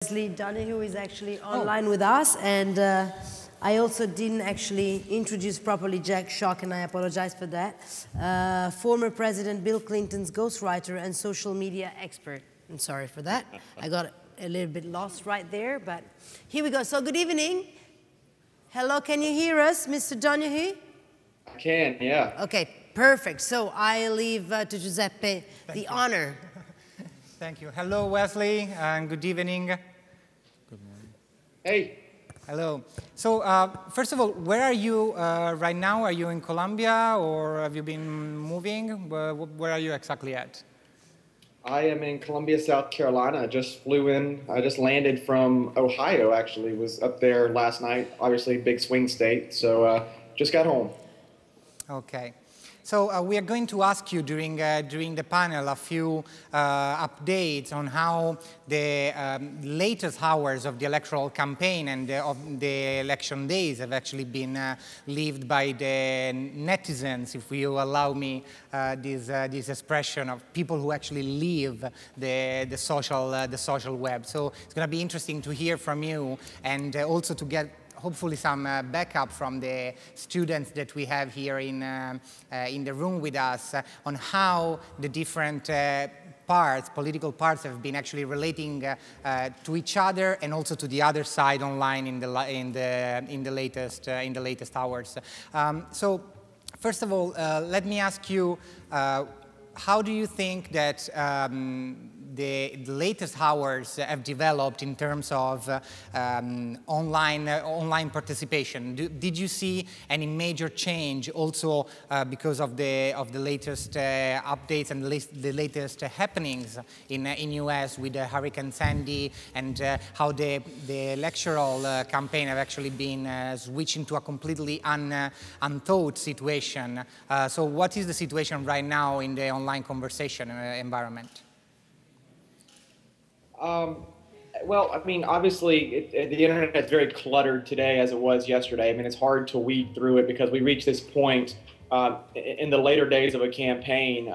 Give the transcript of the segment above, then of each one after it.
Wesley Donehue is actually online with us, and I also didn't actually introduce properly Jack Schock, and I apologize for that. Former President Bill Clinton's ghostwriter and social media expert. I'm sorry for that. I got a little bit lost right there, but here we go. So good evening. Hello, can you hear us, Mr. Donehue? I can, yeah. Okay, perfect. So I leave to Giuseppe the honor. Thank you. Hello, Wesley, and good evening. Good morning. Hey. Hello. So, first of all, where are you right now? Are you in Colombia, or have you been moving? Where are you exactly at? I am in Columbia, South Carolina. I just flew in. I just landed from Ohio, actually. Was up there last night. Obviously, big swing state. So, just got home. Okay. So we are going to ask you during the panel a few updates on how the latest hours of the electoral campaign and of the election days have actually been lived by the netizens, if you allow me this expression of people who actually live the social web. So it's going to be interesting to hear from you, and also to get hopefully some backup from the students that we have here in the room with us on how the different political parts have been actually relating to each other and also to the other side online in the latest hours. So first of all, let me ask you, how do you think that the latest hours have developed in terms of online participation? Did you see any major change also because of the latest updates and the latest happenings in US with Hurricane Sandy, and how the electoral campaign have actually been switched into a completely unthought situation? So what is the situation right now in the online conversation environment? Well, I mean, obviously, the internet's very cluttered today as it was yesterday. I mean, it's hard to weed through it because we reached this point in the later days of a campaign.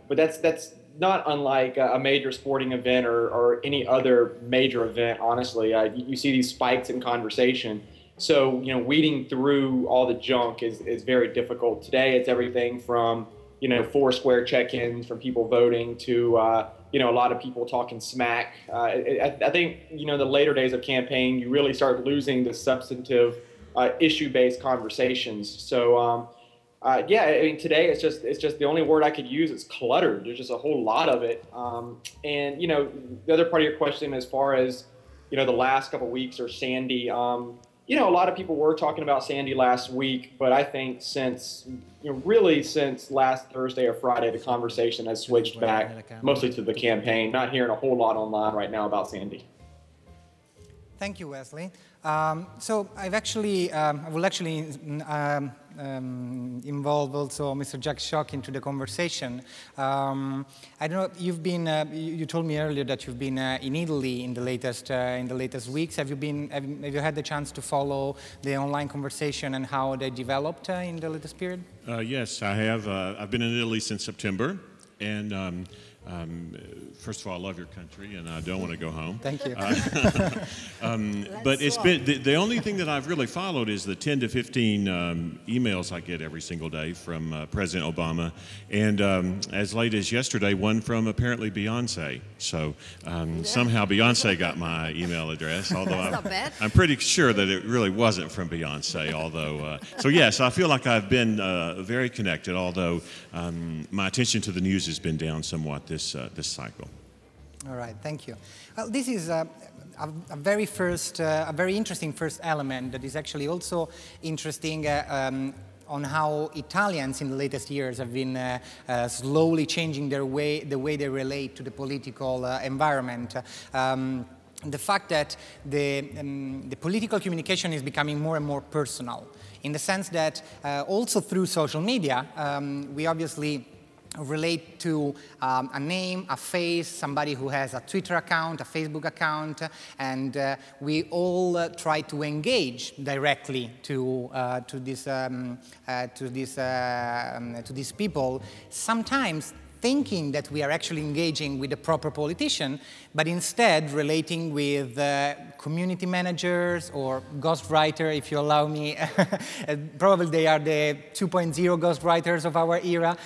But that's not unlike a major sporting event or any other major event, honestly. You see these spikes in conversation. So, you know, weeding through all the junk is very difficult. Today, it's everything from, you know, Foursquare check-ins, from people voting to you know, a lot of people talking smack. I think, you know, the later days of campaign, you really start losing the substantive issue-based conversations. So, yeah, I mean, today it's just the only word I could use is cluttered. There's just a whole lot of it. And, you know, the other part of your question, as far as, you know, the last couple of weeks or Sandy, you know, a lot of people were talking about Sandy last week, but I think since, you know, really since last Thursday or Friday, the conversation has switched back mostly to the campaign. Not hearing a whole lot online right now about Sandy. Thank you, Wesley. So I will actually involve also Mr. Jack Schock into the conversation. I don't know. You've been. You told me earlier that you've been in Italy in the latest weeks. Have you had the chance to follow the online conversation and how they developed in the latest period? Yes, I have. I've been in Italy since September, and first of all, I love your country, and I don't want to go home. Thank you. But it's been the only thing that I've really followed is the 10 to 15 emails I get every single day from President Obama, and as late as yesterday, one from apparently Beyonce. So somehow Beyonce got my email address, although I'm pretty sure that it really wasn't from Beyonce. Although, so yes, I feel like I've been very connected. Although my attention to the news has been down somewhat this cycle. All right, thank you. Well, this is a very interesting first element that is actually also interesting on how Italians in the latest years have been slowly changing the way they relate to the political environment. The fact that the political communication is becoming more and more personal, in the sense that also through social media, we obviously relate to a name, a face, somebody who has a Twitter account, a Facebook account, and we all try to engage directly to these people, sometimes thinking that we are actually engaging with the proper politician, but instead relating with community managers or ghostwriter, if you allow me. Probably they are the 2.0 ghostwriters of our era,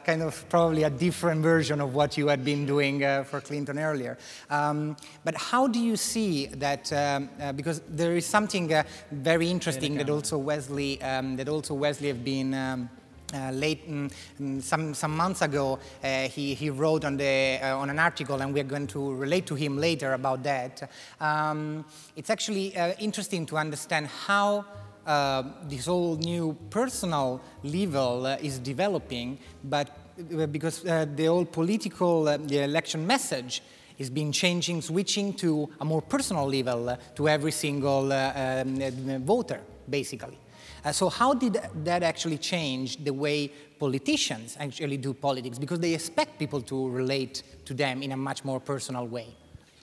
kind of probably a different version of what you had been doing for Clinton earlier. But how do you see that, because there is something very interesting that also WESLEY have been some months ago, he wrote on an article, and we're going to relate to him later about that. It's actually interesting to understand how this whole new personal level is developing, but because the whole political, the election message has been changing, switching to a more personal level to every single voter, basically. So how did that actually change the way politicians actually do politics? Because they expect people to relate to them in a much more personal way.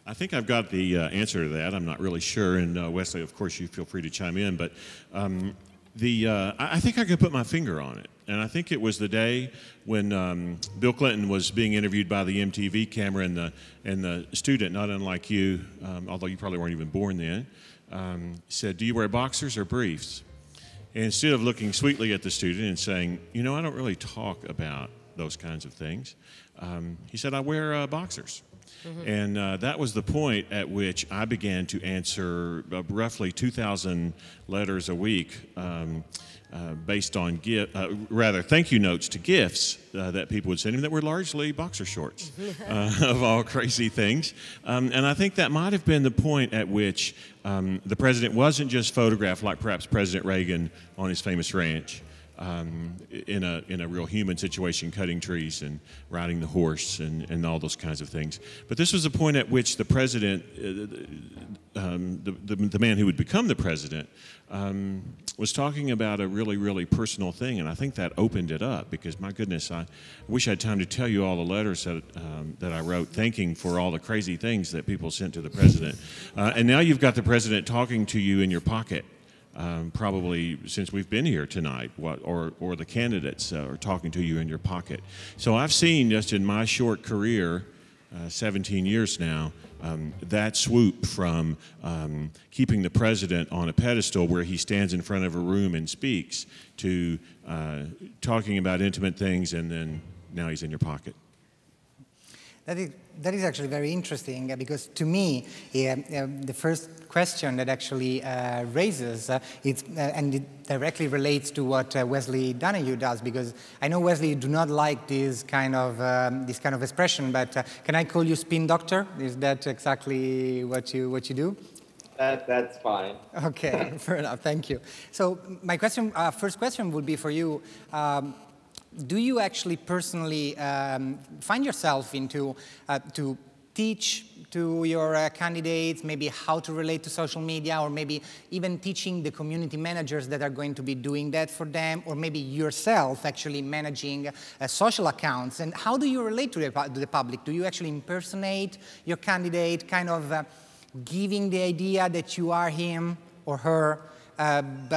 I think I've got the answer to that. I'm not really sure, and Wesley, of course, you feel free to chime in, but I think I could put my finger on it. And I think it was the day when Bill Clinton was being interviewed by the MTV camera, and the student, not unlike you, although you probably weren't even born then, said, "Do you wear boxers or briefs?" And instead of looking sweetly at the student and saying, "You know, I don't really talk about those kinds of things," he said, "I wear boxers." Mm-hmm. And that was the point at which I began to answer roughly 2,000 letters a week based on thank you notes to gifts that people would send him that were largely boxer shorts of all crazy things. And I think that might have been the point at which the president wasn't just photographed like perhaps President Reagan on his famous ranch. In a real human situation, cutting trees and riding the horse and all those kinds of things. But this was the point at which the president, the man who would become the president, was talking about a really, really personal thing, and I think that opened it up because, my goodness, I wish I had time to tell you all the letters that I wrote thanking for all the crazy things that people sent to the president. And now you've got the president talking to you in your pocket. Probably since we've been here tonight, or the candidates are talking to you in your pocket. So I've seen just in my short career, 17 years now, that swoop from keeping the president on a pedestal where he stands in front of a room and speaks to talking about intimate things, and then now he's in your pocket. That is actually very interesting because to me, the first question that actually raises, and it directly relates to what Wesley DONEHUE does, because I know Wesley, you do not like this kind of expression, but can I call you spin doctor? Is that exactly what you do? That's fine. Okay, fair enough. Thank you. So my question, first question would be for you. Do you actually personally find yourself into to teach to your candidates maybe how to relate to social media, or maybe even teaching the community managers that are going to be doing that for them, or maybe yourself actually managing social accounts? And how do you relate to the public? Do you actually impersonate your candidate, kind of giving the idea that you are him or her?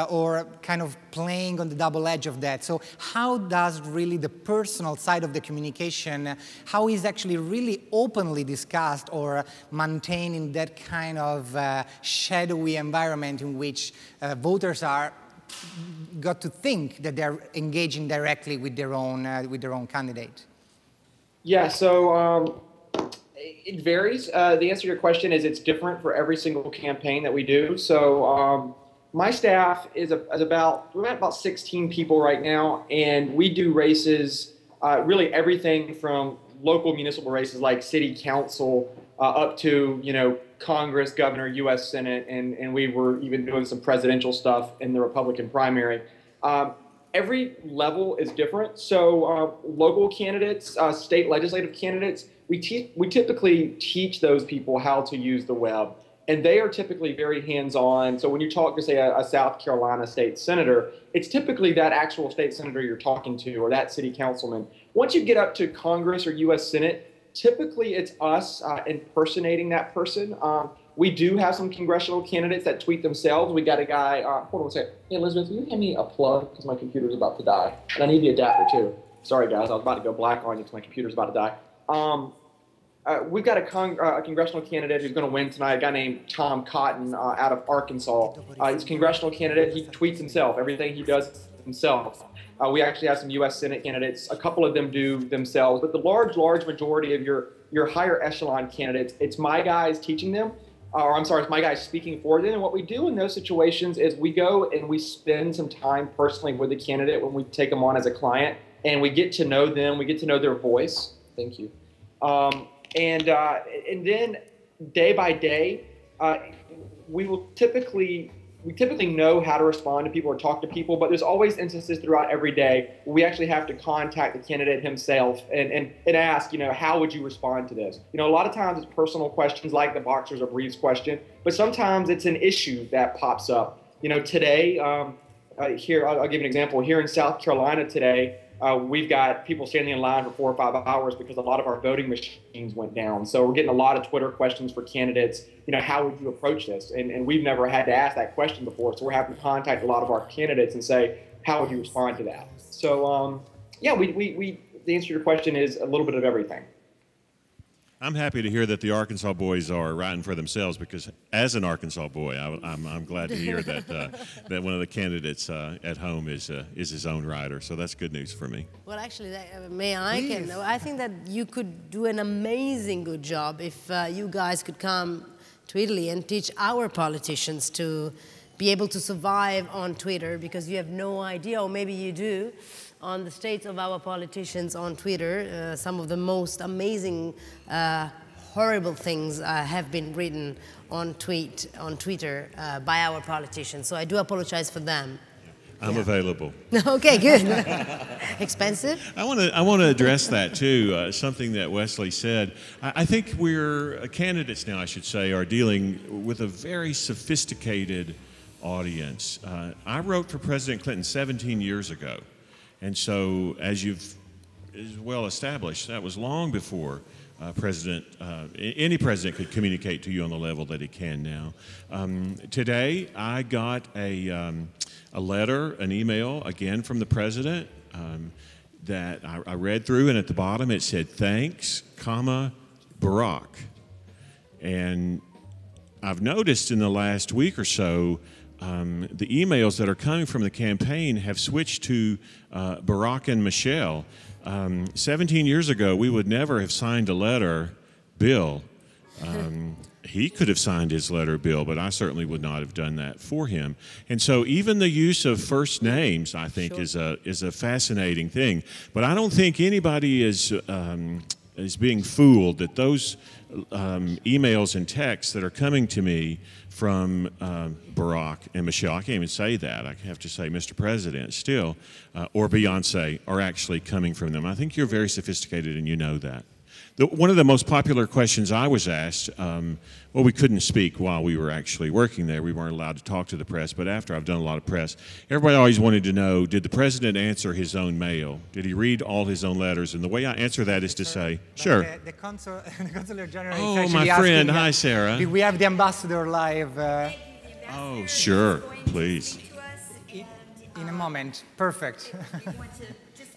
Or kind of playing on the double edge of that. So how does really the personal side of the communication, how is actually really openly discussed or maintained in that kind of shadowy environment in which voters are got to think that they're engaging directly with their own candidate? Yeah, so it varies. The answer to your question is it's different for every single campaign that we do. So my staff is we're at about 16 people right now, and we do races, really everything from local municipal races like city council up to, Congress, governor, U.S. Senate, and we were even doing some presidential stuff in the Republican primary. Every level is different. So local candidates, state legislative candidates, we typically teach those people how to use the web. And they are typically very hands-on. So when you talk to, say, a South Carolina state senator, it's typically that actual state senator you're talking to or that city councilman. Once you get up to Congress or U.S. Senate, typically it's us impersonating that person. We do have some congressional candidates that tweet themselves. We got a guy, hold on a second. Hey, Elizabeth, will you hand me a plug? Because my computer's about to die. And I need the adapter, too. Sorry, guys, I was about to go black on you because my computer's about to die. We've got a congressional candidate who's going to win tonight, a guy named Tom Cotton out of Arkansas. He's a congressional candidate. He tweets himself. Everything he does himself. We actually have some U.S. Senate candidates. A couple of them do themselves. But the large majority of your higher echelon candidates, it's my guys teaching them. Or I'm sorry, it's my guys speaking for them. And what we do in those situations is we go and we spend some time personally with the candidate when we take them on as a client. And we get to know them. We get to know their voice. Thank you. And then day by day, we typically know how to respond to people or talk to people, but there's always instances throughout every day where we actually have to contact the candidate himself and ask, how would you respond to this? A lot of times it's personal questions like the Boxers of Reeves question, but sometimes it's an issue that pops up. Today, here, I'll give you an example. Here in South Carolina today, we've got people standing in line for 4 or 5 hours because a lot of our voting machines went down. So we're getting a lot of Twitter questions for candidates. How would you approach this? And we've never had to ask that question before. So we're having to contact a lot of our candidates and say, how would you respond to that? So, yeah, the answer to your question is a little bit of everything. I'm happy to hear that the Arkansas boys are writing for themselves because, as an Arkansas boy, I'm glad to hear that that one of the candidates at home is his own writer. So that's good news for me. Well, actually, I think that you could do an amazing good job if you guys could come to Italy and teach our politicians to be able to survive on Twitter, because you have no idea, or maybe you do, on the state of our politicians on Twitter. Some of the most amazing, horrible things have been written on Twitter by our politicians. So I do apologize for them. I'm available. Okay, good. Expensive? I want to address that too. Something that Wesley said. I think candidates now, I should say, are dealing with a very sophisticated audience. I wrote for President Clinton 17 years ago. And so, as you've well established, that was long before any president could communicate to you on the level that he can now. Today, I got a letter, an email, again from the president that I read through, and at the bottom it said, "Thanks, Barack." And I've noticed in the last week or so, the emails that are coming from the campaign have switched to Barack and Michelle. 17 years ago, we would never have signed a letter, Bill. He could have signed his letter, Bill, but I certainly would not have done that for him. And so even the use of first names, I think, is a fascinating thing. But I don't think anybody is being fooled that those emails and texts that are coming to me from Barack and Michelle, I can't even say that, I have to say Mr. President still, or Beyonce, are actually coming from them. I think you're very sophisticated and you know that. One of the most popular questions I was asked, well, we couldn't speak while we were actually working there. We weren't allowed to talk to the press, but after I've done a lot of press, everybody always wanted to know, did the president answer his own mail? Did he read all his own letters? And the way I answer that is to say, sure. The Consular General is actually my friend. Hi, Sarah. We have the ambassador live. Oh, sure. Please. In a moment. Perfect.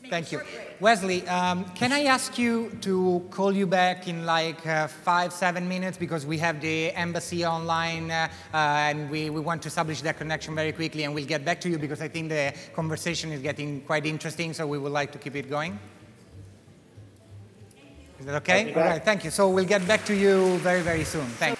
Thank you. Wesley, can I ask you to call you back in like 5-7 minutes, because we have the embassy online and we want to establish that connection very quickly, and we'll get back to you because I think the conversation is getting quite interesting, so we would like to keep it going. Is that okay? All right, thank you. So we'll get back to you very, very soon. Thank you.